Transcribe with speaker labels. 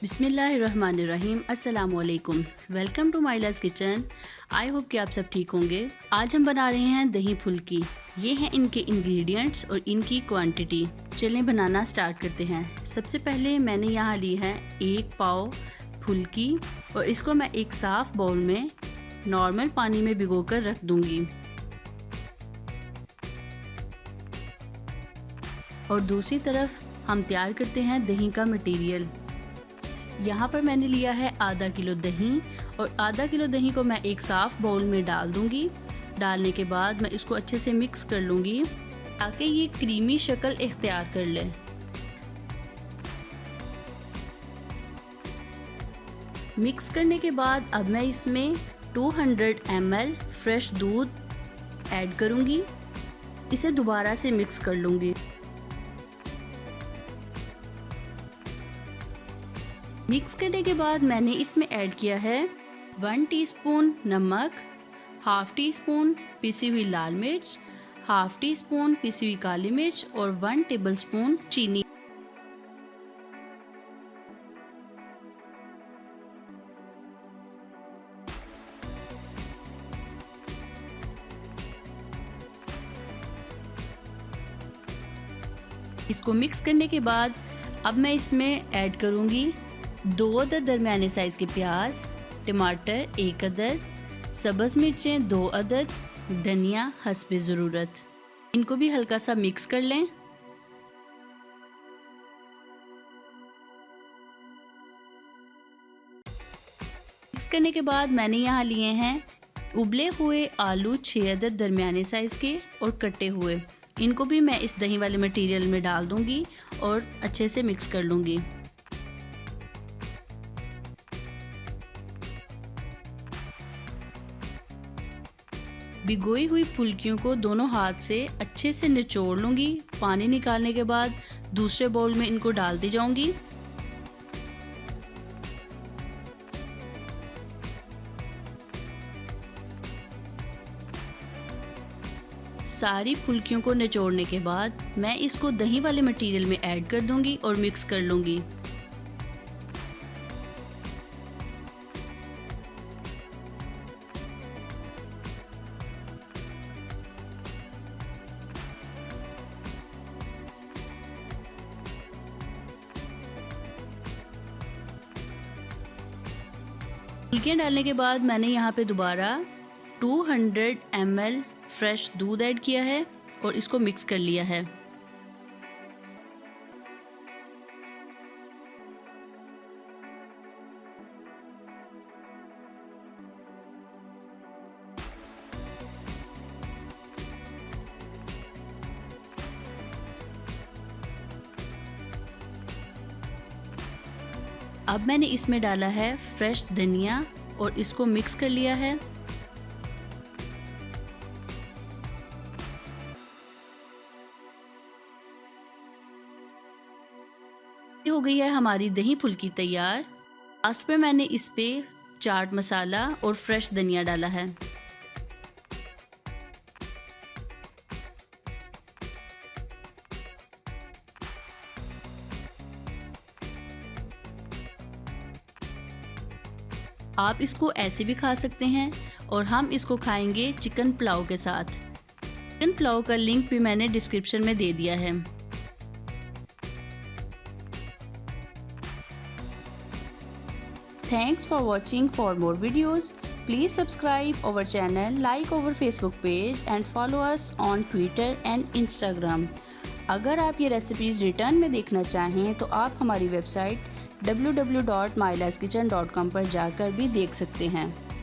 Speaker 1: बिस्मिल्लाहिर्रहमानिर्रहीम। अस्सलामुअलैकुम। Welcome to माइलास किचन। आई होप कि आप सब ठीक होंगे। आज हम बना रहे हैं दही फुल्की। ये हैं इनके इंग्रेडिएंट्स और इनकी क्वांटिटी। चलें बनाना स्टार्ट करते हैं। सबसे पहले मैंने यहाँ ली है 1 पाव फुल्की और इसको मैं एक साफ़ बाउल में नॉर्मल पानी में भिगोकर रख दूँगी। और दूसरी तरफ हम तैयार करते हैं दही का मटेरियल। यहाँ पर मैंने लिया है आधा किलो दही और आधा किलो दही को मैं एक साफ़ बाउल में डाल दूँगी। डालने के बाद मैं इसको अच्छे से मिक्स कर लूँगी ताकि ये क्रीमी शक्ल इख्तियार कर ले। मिक्स करने के बाद अब मैं इसमें 200 ml फ्रेश दूध ऐड करूँगी। इसे दोबारा से मिक्स कर लूँगी। मिक्स करने के बाद मैंने इसमें ऐड किया है 1 टीस्पून नमक, हाफ़ टी स्पून पिसी हुई लाल मिर्च, हाफ़ टी स्पून पिसी हुई काली मिर्च और 1 टेबलस्पून चीनी। इसको मिक्स करने के बाद अब मैं इसमें ऐड करूँगी 2 अदद दरमियाने साइज़ के प्याज, टमाटर 1 अदद, सब्ज़ मिर्चें 2 अदद, धनिया हस्बे ज़रूरत। इनको भी हल्का सा मिक्स कर लें। मिक्स करने के बाद मैंने यहाँ लिए हैं उबले हुए आलू 6 अदद दरमियाने साइज़ के और कटे हुए। इनको भी मैं इस दही वाले मटेरियल में डाल दूँगी और अच्छे से मिक्स कर लूँगी। भिगोई हुई फुल्कियों को दोनों हाथ से अच्छे से निचोड़ लूँगी। पानी निकालने के बाद दूसरे बाउल में इनको डालती जाऊँगी। सारी फुल्कियों को निचोड़ने के बाद मैं इसको दही वाले मटेरियल में ऐड कर दूँगी और मिक्स कर लूँगी। फुल्कियाँ डालने के बाद मैंने यहाँ पे दोबारा 200 ml फ्रेश दूध ऐड किया है और इसको मिक्स कर लिया है। अब मैंने इसमें डाला है फ्रेश धनिया और इसको मिक्स कर लिया है। हो गई है हमारी दही फुल्की तैयार। लास्ट पे मैंने इस पे चाट मसाला और फ्रेश धनिया डाला है। आप इसको ऐसे भी खा सकते हैं और हम इसको खाएंगे चिकन पुलाव के साथ। चिकन पुलाव का लिंक भी मैंने डिस्क्रिप्शन में दे दिया है। Thanks for watching. For more videos, please subscribe our channel, like our Facebook page and follow us on Twitter and Instagram. अगर आप ये रेसिपीज़ रिटर्न में देखना चाहें तो आप हमारी वेबसाइट www.mylaskitchen.com पर जाकर भी देख सकते हैं।